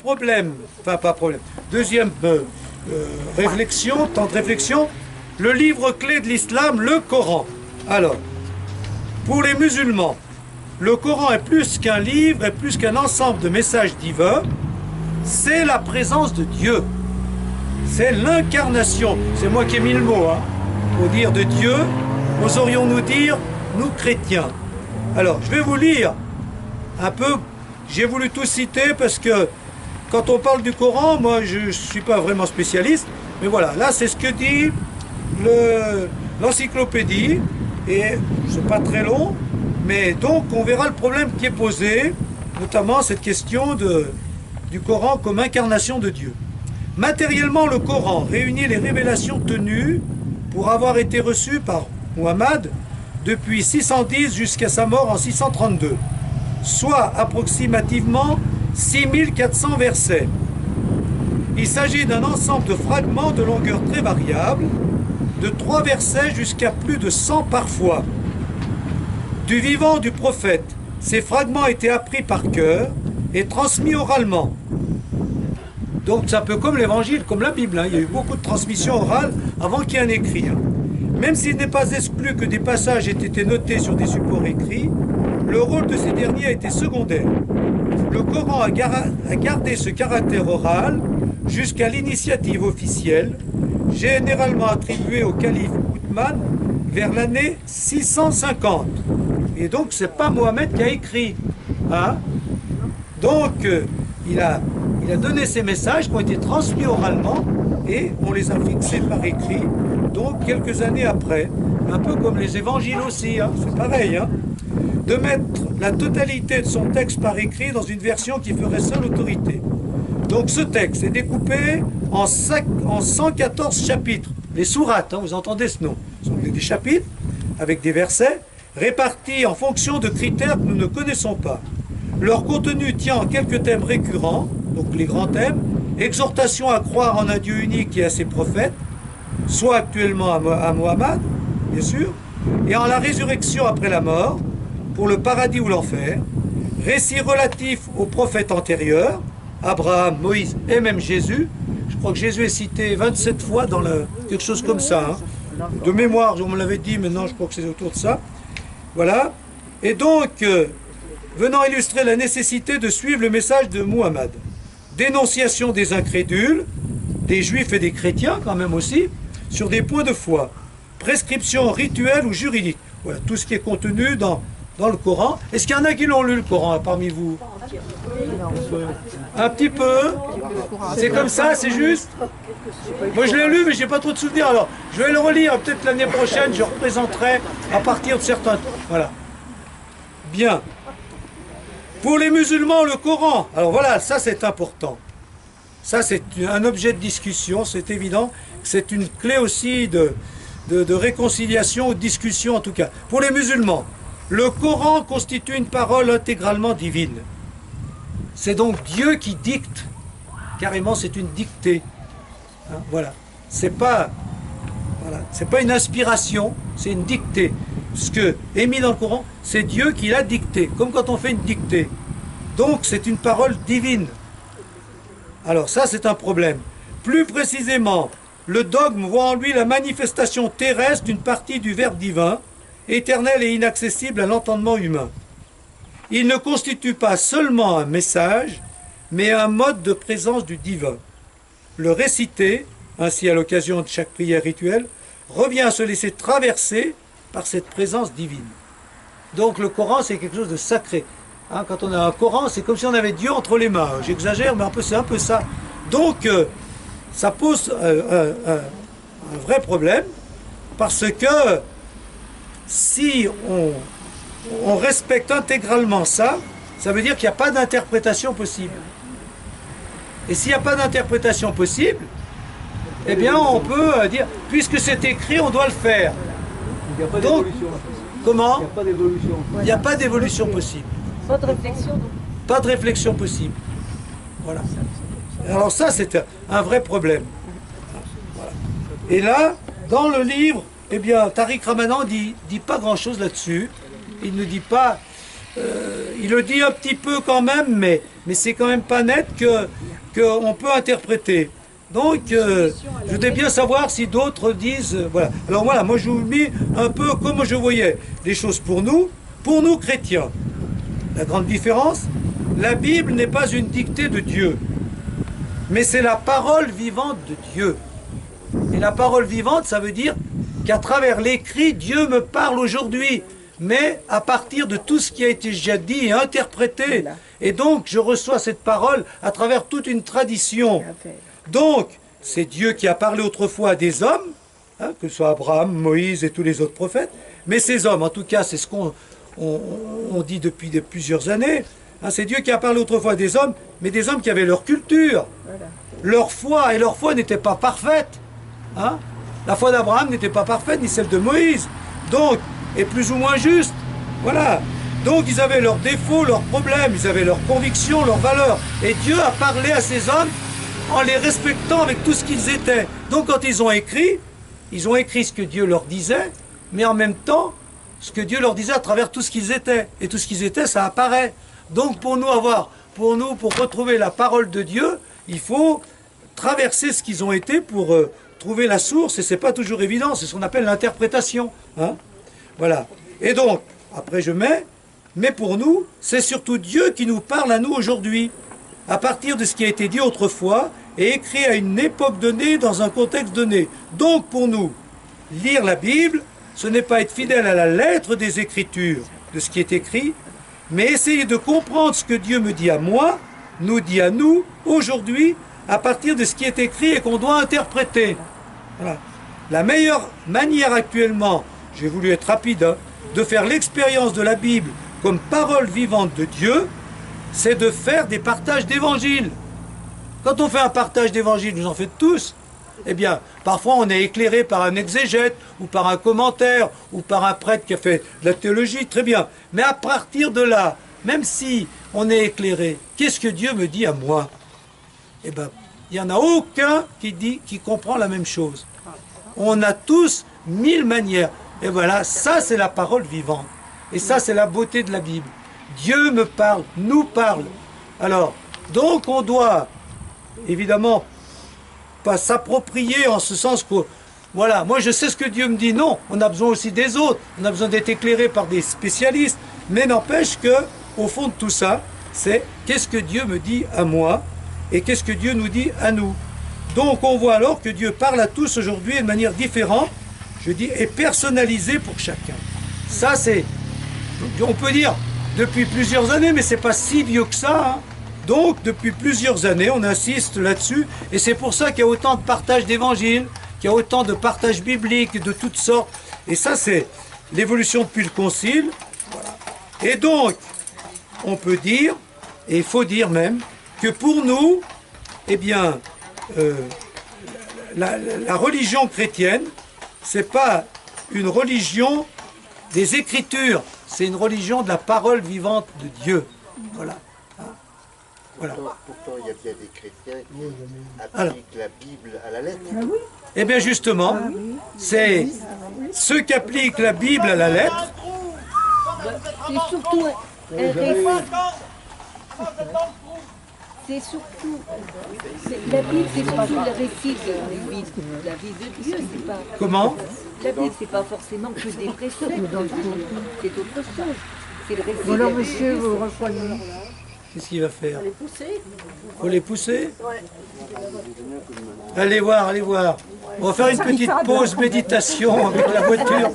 problème, enfin pas problème, deuxième réflexion, temps de réflexion, le livre clé de l'islam, le Coran. Alors, pour les musulmans, le Coran est plus qu'un livre, est plus qu'un ensemble de messages divins, c'est la présence de Dieu. C'est l'incarnation. C'est moi qui ai mis le mot, hein, pour dire de Dieu, oserions-nous dire, nous chrétiens. Alors, je vais vous lire un peu, j'ai voulu tout citer parce que quand on parle du Coran, moi je ne suis pas vraiment spécialiste, mais voilà, là c'est ce que dit l'encyclopédie, et c'est pas très long, mais donc on verra le problème qui est posé, notamment cette question du Coran comme incarnation de Dieu. Matériellement, le Coran réunit les révélations tenues pour avoir été reçues par Muhammad depuis 610 jusqu'à sa mort en 632, soit approximativement 6400 versets. Il s'agit d'un ensemble de fragments de longueur très variable, de 3 versets jusqu'à plus de 100 parfois. Du vivant du prophète, ces fragments étaient appris par cœur et transmis oralement. Donc c'est un peu comme l'évangile, comme la Bible, hein. Il y a eu beaucoup de transmissions orales avant qu'il y ait un écrit. Hein. Même s'il n'est pas exclu que des passages aient été notés sur des supports écrits, le rôle de ces derniers a été secondaire. Le Coran a gardé ce caractère oral jusqu'à l'initiative officielle, généralement attribuée au calife Othman vers l'année 650. Et donc c'est pas Mohammed qui a écrit. Hein? Donc il a donné ces messages qui ont été transmis oralement et on les a fixés par écrit, donc quelques années après. Un peu comme les évangiles aussi, hein? C'est pareil. Hein? De mettre la totalité de son texte par écrit dans une version qui ferait seule autorité. Donc ce texte est découpé en 114 chapitres. Les sourates, hein, vous entendez ce nom, ce sont des chapitres avec des versets répartis en fonction de critères que nous ne connaissons pas. Leur contenu tient en quelques thèmes récurrents, donc les grands thèmes, exhortation à croire en un Dieu unique et à ses prophètes, soit actuellement à Muhammad, bien sûr, et en la résurrection après la mort, pour le paradis ou l'enfer, récits relatifs aux prophètes antérieurs, Abraham, Moïse et même Jésus. Je crois que Jésus est cité 27 fois dans quelque chose comme ça. Hein. De mémoire, on me l'avait dit, maintenant je crois que c'est autour de ça. Voilà. Et donc, venant illustrer la nécessité de suivre le message de Muhammad. Dénonciation des incrédules, des juifs et des chrétiens quand même aussi, sur des points de foi. Prescription rituelle ou juridique. Voilà, tout ce qui est contenu dans le Coran. Est-ce qu'il y en a qui l'ont lu le Coran parmi vous? Un petit peu. C'est comme ça, c'est juste. Moi je l'ai lu mais je n'ai pas trop de souvenirs. Alors je vais le relire peut-être l'année prochaine, je représenterai à partir de certains. Voilà. Bien. Pour les musulmans, le Coran. Alors voilà, ça c'est important. Ça c'est un objet de discussion, c'est évident. C'est une clé aussi de réconciliation ou de discussion en tout cas. Pour les musulmans, le Coran constitue une parole intégralement divine. C'est donc Dieu qui dicte. Carrément, c'est une dictée. Hein, voilà. C'est pas une inspiration, c'est une dictée. Ce que est mis dans le Coran, c'est Dieu qui l'a dicté, comme quand on fait une dictée. Donc, c'est une parole divine. Alors ça, c'est un problème. Plus précisément, le dogme voit en lui la manifestation terrestre d'une partie du Verbe divin, éternel et inaccessible à l'entendement humain. Il ne constitue pas seulement un message, mais un mode de présence du divin. Le réciter, ainsi à l'occasion de chaque prière rituelle, revient à se laisser traverser par cette présence divine. Donc le Coran, c'est quelque chose de sacré. Hein, quand on a un Coran, c'est comme si on avait Dieu entre les mains. J'exagère, mais c'est un peu ça. Donc, ça pose un vrai problème, parce que si on respecte intégralement ça, ça veut dire qu'il n'y a pas d'interprétation possible. Et s'il n'y a pas d'interprétation possible, eh bien on peut dire, puisque c'est écrit, on doit le faire. Il n'y a pas Donc, d'évolution. comment? Il n'y a pas d'évolution. Il n'y a pas d'évolution possible. Pas de réflexion donc. Pas de réflexion possible. Voilà. Alors ça, c'est un vrai problème. Voilà. Et là, dans le livre, eh bien, Tariq Ramadan dit pas grand-chose là-dessus. Il ne dit pas... il le dit un petit peu quand même, mais c'est quand même pas net que qu'on peut interpréter. Donc, je voudrais bien savoir si d'autres disent... voilà. Alors voilà, moi je vous mets un peu comme je voyais les choses pour nous chrétiens. La grande différence, la Bible n'est pas une dictée de Dieu, mais c'est la parole vivante de Dieu. Et la parole vivante, ça veut dire qu'à travers l'écrit, Dieu me parle aujourd'hui, mais à partir de tout ce qui a été déjà dit et interprété. Et donc, je reçois cette parole à travers toute une tradition. Donc, c'est Dieu qui a parlé autrefois à des hommes, hein, que ce soit Abraham, Moïse et tous les autres prophètes, mais ces hommes, en tout cas, c'est ce qu'on dit depuis plusieurs années, hein, c'est Dieu qui a parlé autrefois à des hommes, mais des hommes qui avaient leur culture, leur foi, et leur foi n'était pas parfaite. Hein. La foi d'Abraham n'était pas parfaite, ni celle de Moïse, donc, est plus ou moins juste. Voilà. Donc, ils avaient leurs défauts, leurs problèmes, ils avaient leurs convictions, leurs valeurs. Et Dieu a parlé à ces hommes en les respectant avec tout ce qu'ils étaient. Donc quand ils ont écrit ce que Dieu leur disait, mais en même temps, ce que Dieu leur disait à travers tout ce qu'ils étaient. Et tout ce qu'ils étaient, ça apparaît. Donc pour retrouver la parole de Dieu, il faut traverser ce qu'ils ont été pour trouver la source, et c'est pas toujours évident, c'est ce qu'on appelle l'interprétation. Hein. Voilà. Et donc, après mais pour nous, c'est surtout Dieu qui nous parle à nous aujourd'hui, à partir de ce qui a été dit autrefois et écrit à une époque donnée, dans un contexte donné. Donc pour nous, lire la Bible, ce n'est pas être fidèle à la lettre des Écritures, de ce qui est écrit, mais essayer de comprendre ce que Dieu me dit à moi, nous dit à nous, aujourd'hui, à partir de ce qui est écrit et qu'on doit interpréter. Voilà. La meilleure manière actuellement, j'ai voulu être rapide, hein, de faire l'expérience de la Bible comme parole vivante de Dieu, c'est de faire des partages d'évangile. Quand on fait un partage d'évangile, vous en faites tous, eh bien, parfois on est éclairé par un exégète, ou par un commentaire, ou par un prêtre qui a fait de la théologie, très bien. Mais à partir de là, même si on est éclairé, qu'est-ce que Dieu me dit à moi? Eh bien, il n'y en a aucun qui comprend la même chose. On a tous 1000 manières. Et voilà, ça c'est la parole vivante. Et ça c'est la beauté de la Bible. Dieu me parle, nous parle. Alors, donc on doit, évidemment, pas s'approprier en ce sens que, voilà, moi je sais ce que Dieu me dit. Non, on a besoin aussi des autres. On a besoin d'être éclairé par des spécialistes. Mais n'empêche que, au fond de tout ça, c'est qu'est-ce que Dieu me dit à moi et qu'est-ce que Dieu nous dit à nous. Donc on voit alors que Dieu parle à tous aujourd'hui de manière différente, je dis, et personnalisée pour chacun. Ça c'est, on peut dire, depuis plusieurs années, mais c'est pas si vieux que ça. Hein. Donc, depuis plusieurs années, on insiste là-dessus, et c'est pour ça qu'il y a autant de partage d'évangiles, qu'il y a autant de partage bibliques de toutes sortes. Et ça, c'est l'évolution depuis le Concile. Voilà. Et donc, on peut dire, et il faut dire même, que pour nous, eh bien, la religion chrétienne, c'est pas une religion des Écritures, c'est une religion de la parole vivante de Dieu. Voilà. Voilà. Pourtant, il y a bien des chrétiens qui appliquent la Bible à la lettre. Eh bien justement, c'est ceux qui appliquent la Bible à la lettre. C'est surtout un récit. C'est surtout... La Bible, c'est surtout le récit de la vie de Dieu. C'est pas... Comment? La Bible, c'est pas forcément que des préceptes. C'est autre chose. C'est le récit. Alors, monsieur, vous rejoignez. Qu'est-ce qu'il va faire? Faut les pousser. Allez voir, allez voir. On va faire une petite pause méditation avec la voiture.